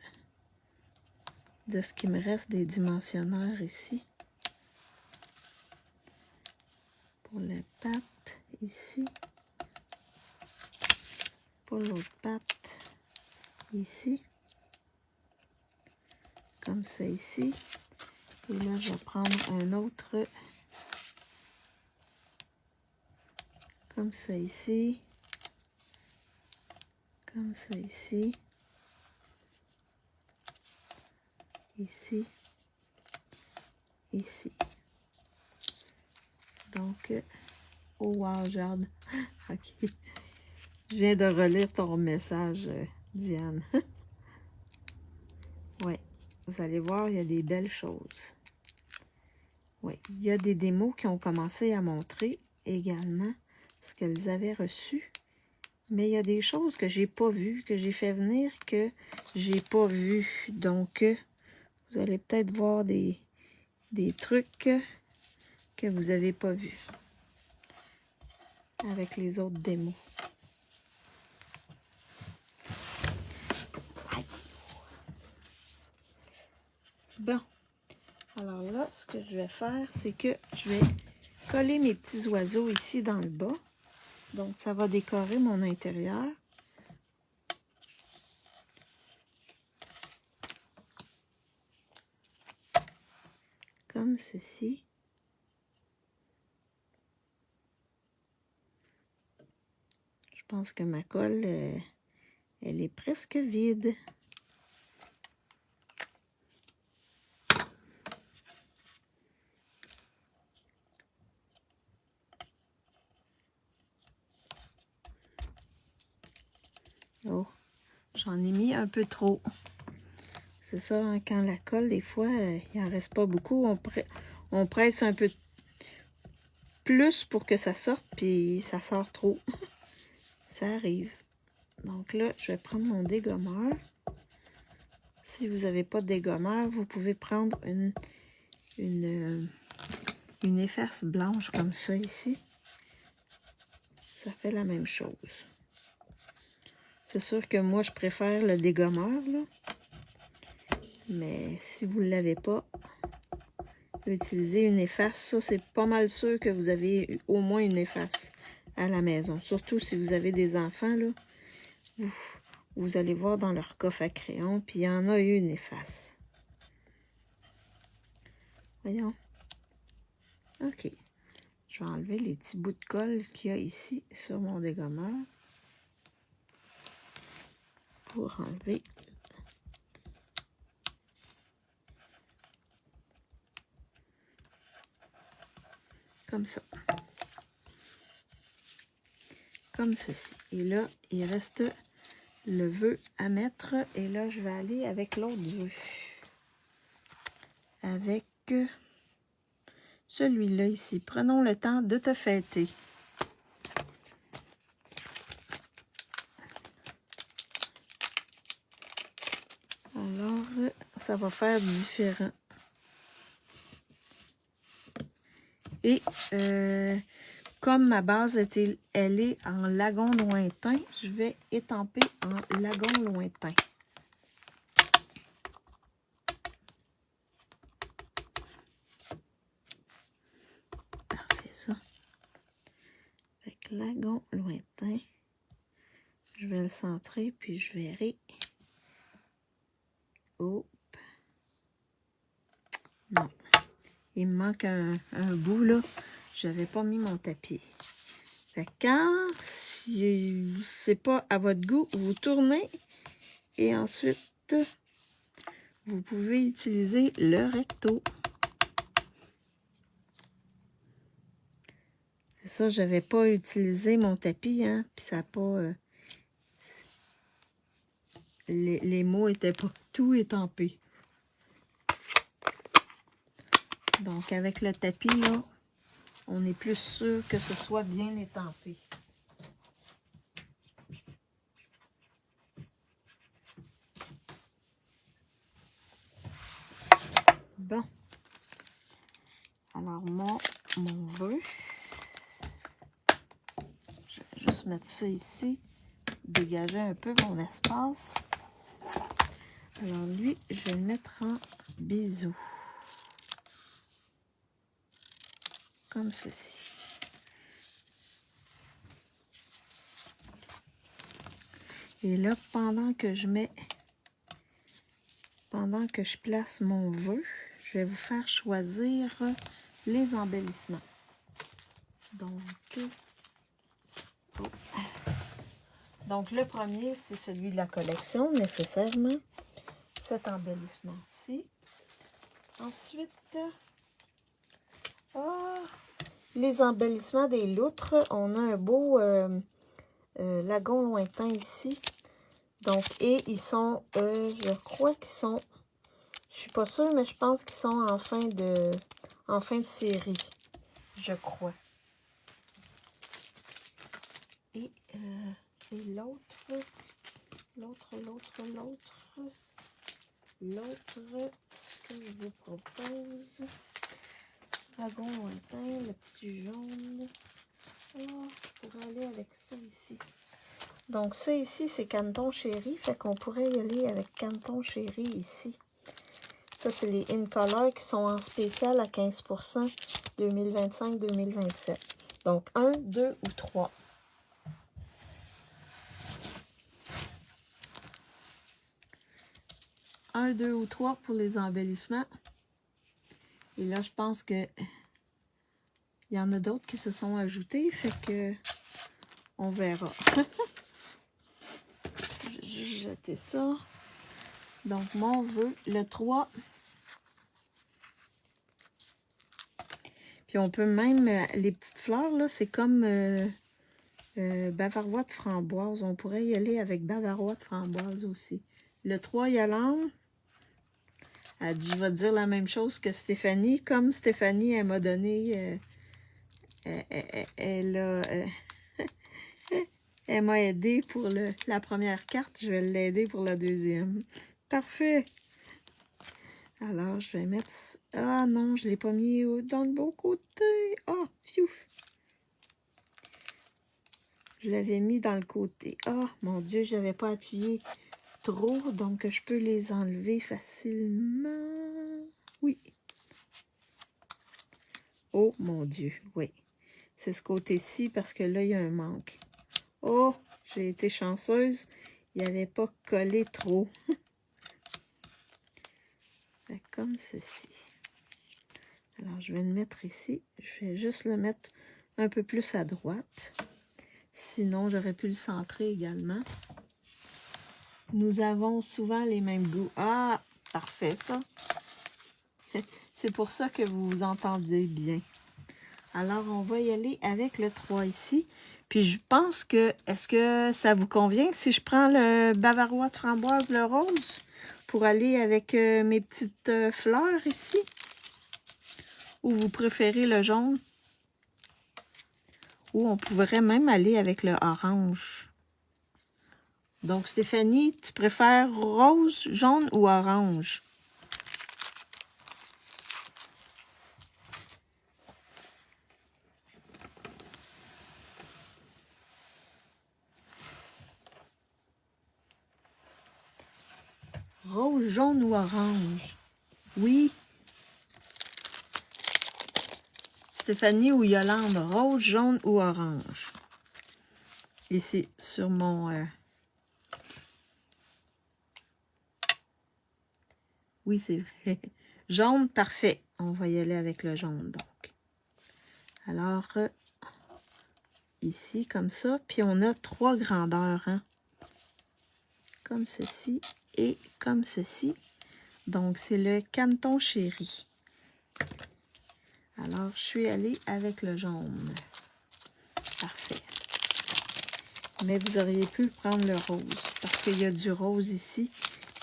ce qui me reste des dimensionneurs ici. Pour la patte, ici. Pour l'autre patte, ici. Comme ça ici. Et là, je vais prendre un autre. Comme ça ici. Comme ça ici. Ici. Ici. Donc, oh wow, Jade. OK. Je viens de relire ton message, Diane. Oui, vous allez voir, il y a des belles choses. Oui, il y a des démos qui ont commencé à montrer également ce qu'elles avaient reçu. Mais il y a des choses que j'ai pas vues, que j'ai fait venir, que j'ai pas vues. Donc, vous allez peut-être voir des trucs que vous n'avez pas vus avec les autres démos. Bon, alors là, ce que je vais faire, c'est que je vais coller mes petits oiseaux ici dans le bas. Donc, ça va décorer mon intérieur. comme ceci. Je pense que ma colle, elle est presque vide. Oh, j'en ai mis un peu trop. C'est ça, hein, quand la colle, des fois, il n'en reste pas beaucoup. On presse un peu plus pour que ça sorte, puis ça sort trop. Ça arrive. Donc là, je vais prendre mon dégommeur. Si vous n'avez pas de dégommeur, vous pouvez prendre une efface blanche comme ça ici. Ça fait la même chose. C'est sûr que moi, je préfère le dégommeur, là. Mais si vous ne l'avez pas, utilisez une efface. Ça, c'est pas mal sûr que vous avez au moins une efface à la maison. Surtout si vous avez des enfants, là. Vous allez voir dans leur coffre à crayon, puis il y en a une efface. Voyons. OK. Je vais enlever les petits bouts de colle qu'il y a ici sur mon dégommeur. Pour enlever. Comme ça. Comme ceci. Et là, il reste le vœu à mettre. Et là, je vais aller avec l'autre vœu. Avec celui-là ici. Prenons le temps de te fêter. Alors, ça va faire différent. Et comme ma base, elle est en lagon lointain, je vais étamper en lagon lointain. Parfait, ça. Avec lagon lointain, je vais le centrer, puis je verrai. Hop. Non. Il me manque un bout, là. J'avais pas mis mon tapis. Fait que quand c'est pas à votre goût, vous tournez et ensuite, vous pouvez utiliser le recto. C'est ça, j'avais pas utilisé mon tapis, hein, puis ça n'a pas... les mots étaient pas tout étampés. Donc, avec le tapis, là, on est plus sûr que ce soit bien étampé. Bon. Alors, mon vœu. Je vais juste mettre ça ici. Dégager un peu mon espace. Alors, lui, je vais le mettre en bisou. Comme ceci. Et là, pendant que je place mon vœu, je vais vous faire choisir les embellissements. Donc le premier, c'est celui de la collection, nécessairement. Cet embellissement-ci. Ensuite, les embellissements des loutres. On a un beau lagon lointain ici. Donc, et ils sont, je crois qu'ils sont, je suis pas sûre, mais je pense qu'ils sont en fin de série, je crois. Et l'autre que je vous propose, lagon lointain, le petit jaune. Alors, je pourrais aller avec ça ici. Donc, ça ici, c'est Canton Chéri. Fait qu'on pourrait y aller avec Canton Chéri ici. Ça, c'est les In Color qui sont en spécial à 15% 2025-2027. Donc, 1, 2 ou 3. Un, 2 ou 3 pour les embellissements. Et là, je pense que il y en a d'autres qui se sont ajoutés, fait que on verra. Je vais juste jeter ça. Donc, mon vœu, le 3. Puis on peut même, les petites fleurs, là, c'est comme bavarois de framboise. On pourrait y aller avec bavarois de framboise aussi. Le 3, Yolande, elle dit, je vais te dire la même chose que Stéphanie. Comme Stéphanie, elle m'a donné, elle m'a aidé pour la première carte. Je vais l'aider pour la deuxième. Parfait. Alors, je vais mettre... Ah non, je ne l'ai pas mis dans le beau côté. Ah, fiouf. Je l'avais mis dans le côté. Ah, mon Dieu, je n'avais pas appuyé trop, donc je peux les enlever facilement. Oui. Oh, mon Dieu, oui. C'est ce côté-ci parce que là, il y a un manque. Oh, j'ai été chanceuse. Il n'y avait pas collé trop. Comme ceci. Alors, je vais le mettre ici. Je vais juste le mettre un peu plus à droite. Sinon, j'aurais pu le centrer également. Nous avons souvent les mêmes goûts. Ah, parfait ça. C'est pour ça que vous vous entendez bien. Alors, on va y aller avec le 3 ici. Puis, je pense que, est-ce que ça vous convient si je prends le bavarois de framboise, le rose, pour aller avec mes petites fleurs ici? Ou vous préférez le jaune? Ou on pourrait même aller avec le orange. Donc, Stéphanie, tu préfères rose, jaune ou orange? Rose, jaune ou orange? Oui. Stéphanie ou Yolande, rose, jaune ou orange? Ici, sur mon... Oui, c'est vrai. Jaune, parfait. On va y aller avec le jaune, donc. Alors, ici, comme ça. Puis, on a 3 grandeurs, hein? Comme ceci et comme ceci. Donc, c'est le Canton Chéri. Alors, je suis allée avec le jaune. Parfait. Mais vous auriez pu prendre le rose, parce qu'il y a du rose ici.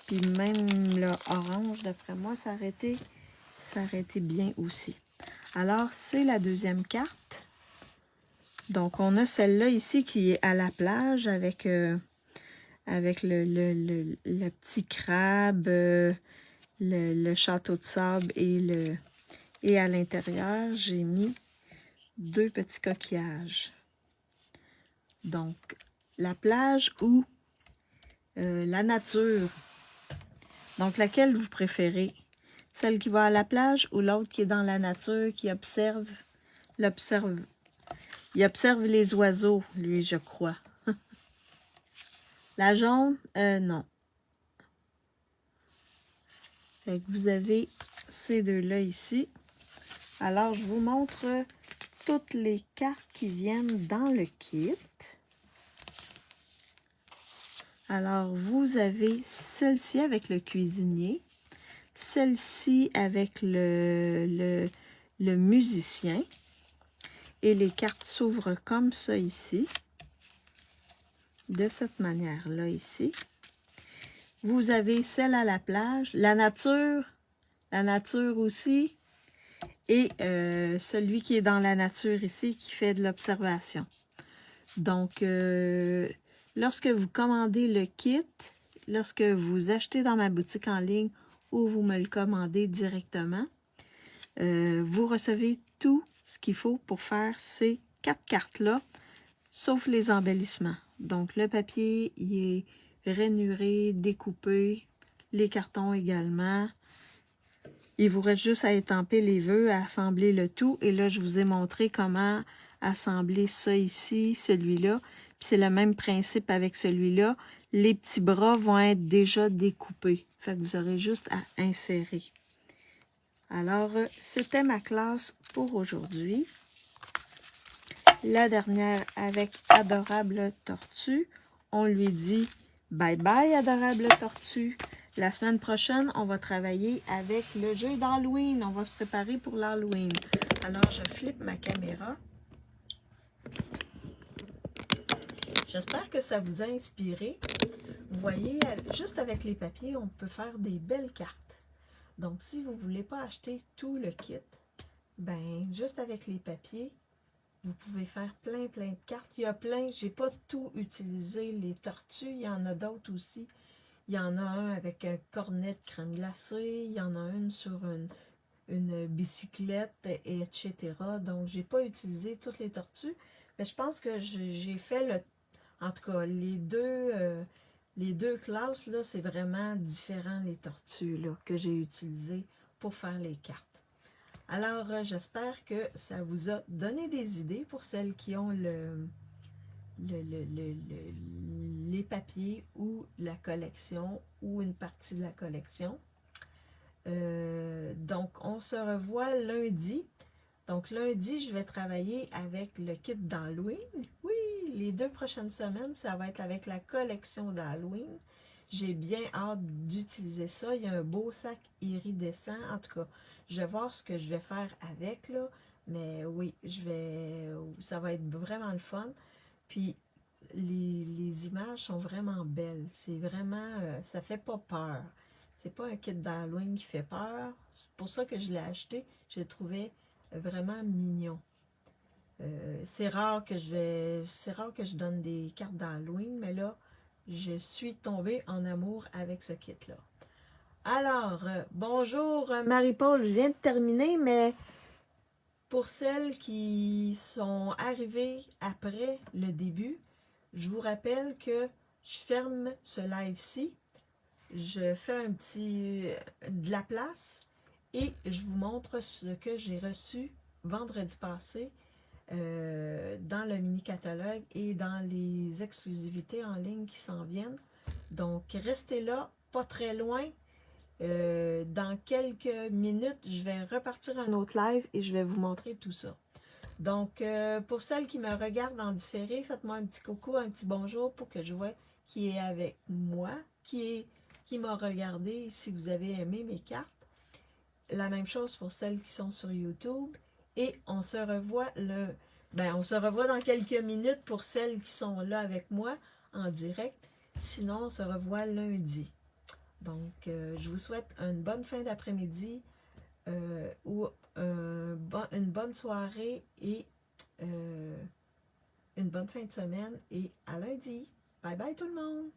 Puis même le orange, d'après moi, ça aurait été bien aussi. Alors, c'est la deuxième carte. Donc, on a celle-là ici qui est à la plage avec, avec le petit crabe, le château de sable et à l'intérieur, j'ai mis 2 petits coquillages. Donc, la plage ou la nature. Donc, laquelle vous préférez? Celle qui va à la plage ou l'autre qui est dans la nature, qui observe, il observe les oiseaux, lui, je crois. La jaune, non. Fait que vous avez ces deux-là ici. Alors, je vous montre toutes les cartes qui viennent dans le kit. Alors, vous avez celle-ci avec le cuisinier, celle-ci avec le musicien, et les cartes s'ouvrent comme ça ici, de cette manière-là ici. Vous avez celle à la plage, la nature aussi, et celui qui est dans la nature ici, qui fait de l'observation. Donc, lorsque vous commandez le kit, lorsque vous achetez dans ma boutique en ligne ou vous me le commandez directement, vous recevez tout ce qu'il faut pour faire ces 4 cartes-là, sauf les embellissements. Donc, le papier, il est rainuré, découpé, les cartons également. Il vous reste juste à étamper les vœux, à assembler le tout. Et là, je vous ai montré comment assembler ça ici, celui-là. Puis c'est le même principe avec celui-là. Les petits bras vont être déjà découpés. Fait que vous aurez juste à insérer. Alors, c'était ma classe pour aujourd'hui. La dernière avec Adorable Tortue. On lui dit bye bye Adorable Tortue. La semaine prochaine, on va travailler avec le jeu d'Halloween. On va se préparer pour l'Halloween. Alors, je flippe ma caméra. J'espère que ça vous a inspiré. Vous voyez, juste avec les papiers, on peut faire des belles cartes. Donc, si vous ne voulez pas acheter tout le kit, ben juste avec les papiers, vous pouvez faire plein de cartes. Il y a plein, j'ai pas tout utilisé. Les tortues, il y en a d'autres aussi. Il y en a un avec un cornet de crème glacée. Il y en a une sur une bicyclette, etc. Donc, j'ai pas utilisé toutes les tortues. Mais je pense que j'ai fait le... En tout cas, les deux classes, là, c'est vraiment différent, les tortues là, que j'ai utilisées pour faire les cartes. Alors, j'espère que ça vous a donné des idées pour celles qui ont les papiers ou la collection ou une partie de la collection. Donc, on se revoit lundi. Donc, lundi, je vais travailler avec le kit d'Halloween. Oui, les 2 prochaines semaines, ça va être avec la collection d'Halloween. J'ai bien hâte d'utiliser ça. Il y a un beau sac iridescent. En tout cas, je vais voir ce que je vais faire avec, là. Mais oui, ça va être vraiment le fun. Puis, les images sont vraiment belles. C'est vraiment, ça fait pas peur. C'est pas un kit d'Halloween qui fait peur. C'est pour ça que je l'ai acheté. Je le trouvais vraiment mignon. C'est rare que je donne des cartes d'Halloween, mais là, je suis tombée en amour avec ce kit-là. Alors, bonjour Marie-Paul, je viens de terminer, mais pour celles qui sont arrivées après le début, je vous rappelle que je ferme ce live-ci, je fais de la place et je vous montre ce que j'ai reçu vendredi passé dans le mini-catalogue et dans les exclusivités en ligne qui s'en viennent. Donc, restez là, pas très loin. Dans quelques minutes, je vais repartir un autre live et je vais vous montrer tout ça. Donc, pour celles qui me regardent en différé, faites-moi un petit coucou, un petit bonjour pour que je vois qui est avec moi, qui m'a regardé, si vous avez aimé mes cartes. La même chose pour celles qui sont sur YouTube. Et on se revoit on se revoit dans quelques minutes pour celles qui sont là avec moi en direct. Sinon, on se revoit lundi. Donc, je vous souhaite une bonne fin d'après-midi ou une bonne soirée et une bonne fin de semaine. Et à lundi. Bye bye tout le monde!